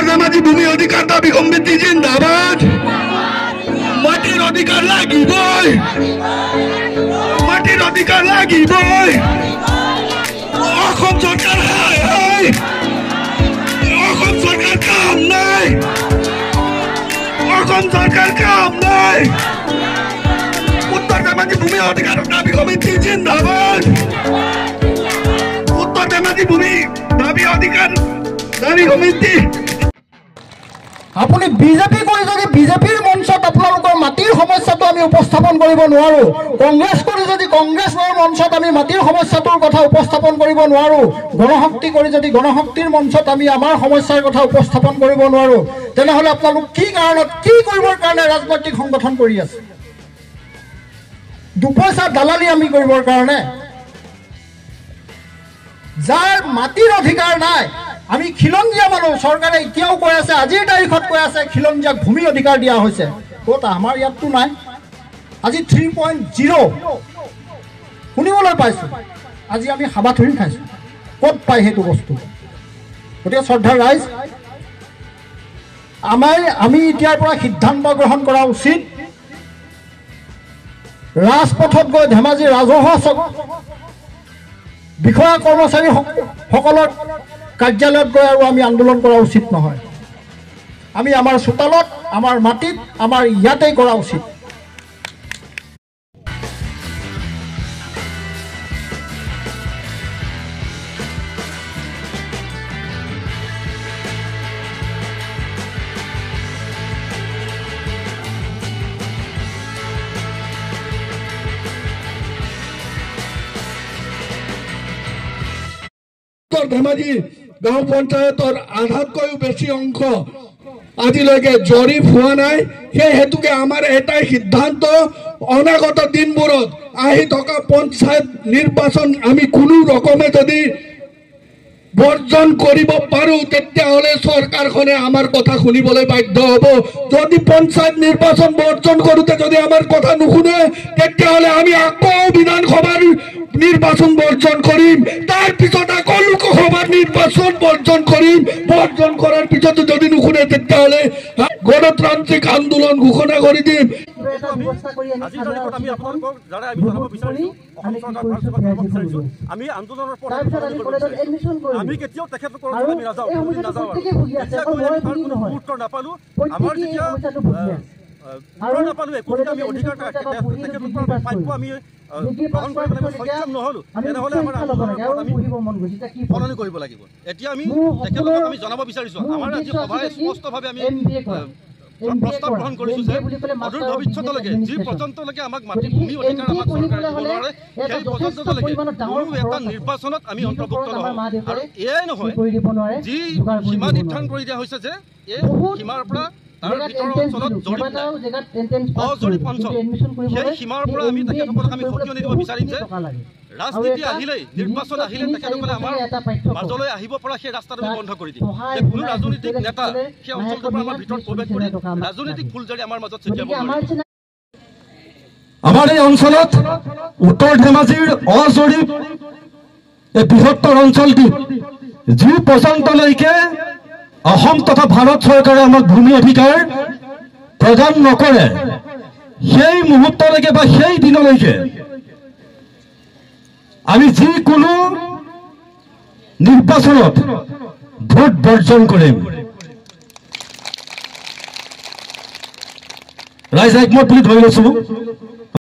ধেমাজি ভূমি অধিকার দাবী সমিতি জিন্দাবাদ। মাটির অধিকার লাগিবই, মাটির অধিকার লাগিবই। অসম সরকার হাই হাই, অসম সরকার কাম নাই, অসম সরকার কাম নাই। উত্তর ধেমাজি ভূমি অধিকার দাবী সমিতি জিন্দাবাদ। উত্তর ধেমাজি ভূমি দাবী অধিকার দাবী সমিতি। আপুনি বিজেপি কৰি যদি বিজেপিৰ মঞ্চত আপোনালোকৰ মাটিৰ সমস্যাটো আমি উপস্থাপন কৰিব নোৱাৰোঁ, কংগ্ৰেছ কৰি যদি কংগ্ৰেছৰ মঞ্চত আমি মাটিৰ সমস্যাটোৰ কথা উপস্থাপন কৰিব নোৱাৰোঁ, গণশক্তি কৰি যদি গণশক্তিৰ মঞ্চত আমি আমাৰ সমস্যাৰ কথা উপস্থাপন কৰিব নোৱাৰোঁ, তেনেহ'লে আপোনালোক কি কাৰণত কি কৰিবৰ কাৰণে ৰাজনৈতিক সংগঠন কৰি আছে? দুপইচা দালালি আমি কৰিবৰ কাৰণে? যাৰ মাটিৰ অধিকাৰ নাই, আমি খিলঞ্জীয়া মানুহ, চৰকাৰে এতিয়াও কৈ আছে, আজিৰ তাৰিখত কৈ আছে খিলঞ্জীয়াক ভূমি অধিকাৰ দিয়া হৈছে। ক'ত? আমাৰ ইয়াততো নাই। আজি 3.0 শুনিবলৈ পাইছোঁ, আজি আমি হাবাথুৰি খাইছোঁ। ক'ত পায় সেইটো বস্তু? গতিকে শ্ৰদ্ধাৰ ৰাইজ, আমি এতিয়াৰ পৰা সিদ্ধান্ত গ্ৰহণ কৰা উচিত। ৰাজপথত গৈ ধেমাজি ৰাজহুৱা বিষয়া কৰ্মচাৰীসকলৰ কাৰ্যালয়ত গৈ আৰু আমি আন্দোলন কৰা উচিত নহয়। আমি আমাৰ চোতালত, আমাৰ মাটিত, আমাৰ ইয়াতেই কৰা উচিত। ধেমাজি গাঁও পঞ্চায়তৰ আধাতকৈও বেছি অংশ আজিলৈকে জৰীপ হোৱা নাই। সেই হেতুকে আমাৰ এটাই সিদ্ধান্ত, অনাগত দিনবোৰত আহি থকা পঞ্চায়ত নিৰ্বাচন আমি কোনো ৰকমে যদি বৰ্জন কৰিব পাৰোঁ, তেতিয়াহ'লে চৰকাৰখনে আমাৰ কথা শুনিবলৈ বাধ্য হ'ব। যদি পঞ্চায়ত নিৰ্বাচন বৰ্জন কৰোঁতে যদি আমাৰ কথা নুশুনে, তেতিয়াহ'লে আমি আকৌ বিধানসভাৰ নিৰ্বাচন বৰ্জন কৰিম, তাৰ পিছত আকৌ লোকসভাৰ নিৰ্বাচন বৰ্জন কৰিম। বৰ্জন কৰাৰ পিছতো যদি নুশুনে, তেতিয়াহ'লে গণতান্ত্ৰিক আন্দোলন ঘোষণা কৰি দিম। আমি কেতিয়াও তেখেতলোকৰ আমি নাযাওঁ, উত্তৰ নাপালো। আমাৰ যেতিয়া নাপালো একো আমি অধিকাৰ তেখেতলোকৰ প্ৰাপ্য আমি গ্ৰহণ কৰিবলৈ সক্ষম নহ'লো, তেনেহ'লে আমাৰ আমি সলনি কৰিব লাগিব। এতিয়া আমি তেখেতলোকক আমি জনাব বিচাৰিছোঁ, আমাৰ আজি সভাই স্পষ্টভাৱে আমি প্ৰস্তাৱ গ্ৰহণ কৰিছোঁ যে অদূৰ ভৱিষ্যতলৈকে যি পৰ্যন্তলৈকে আমাক মাটি ভূমি অধিকাৰ আমাক চৰকাৰে দিব নোৱাৰে, সেই পৰ্যন্তলৈকে কোনো এটা নিৰ্বাচনত আমি অন্তৰ্ভুক্ত নহওঁ। আৰু এয়াই নহয়, যি সীমা নিৰ্ধাৰণ কৰি দিয়া হৈছে যে এই সীমাৰ পৰা তাৰ ভিতৰৰ অঞ্চলত অজৰীপ অঞ্চল, সেই সীমাৰ পৰা আমি তেখেতসকলক আমি সকিয়নি দিব বিচাৰিম যে ৰাজনীতি আহিলেই, নিৰ্বাচন আহিলে তেখেতসকলে আমাৰ মাজলৈ আহিব পৰা সেই ৰাস্তাটো বন্ধ কৰি দিম। যে কোনো ৰাজনৈতিক নেতা সেই অঞ্চলটোৰ পৰা আমাৰ ভিতৰত প্ৰৱেশ কৰি ৰাজনৈতিক ফুলজাৰি আমাৰ মাজত ছটিয়াব নোৱাৰে। আমাৰ এই অঞ্চলত উত্তৰ ধেমাজিৰ অজৰীপ এই বৃহত্তৰ অঞ্চলটি যি পৰ্যন্তলৈকে অসম তথা ভাৰত চৰকাৰে আমাক ভূমি অধিকাৰ প্ৰদান নকৰে, সেই মুহূৰ্তলৈকে বা সেই দিনলৈকে আমি যিকোনো নিৰ্বাচনত ভোট বৰ্জন কৰিম। ৰাইজ একমত বুলি ধৰি লৈছো।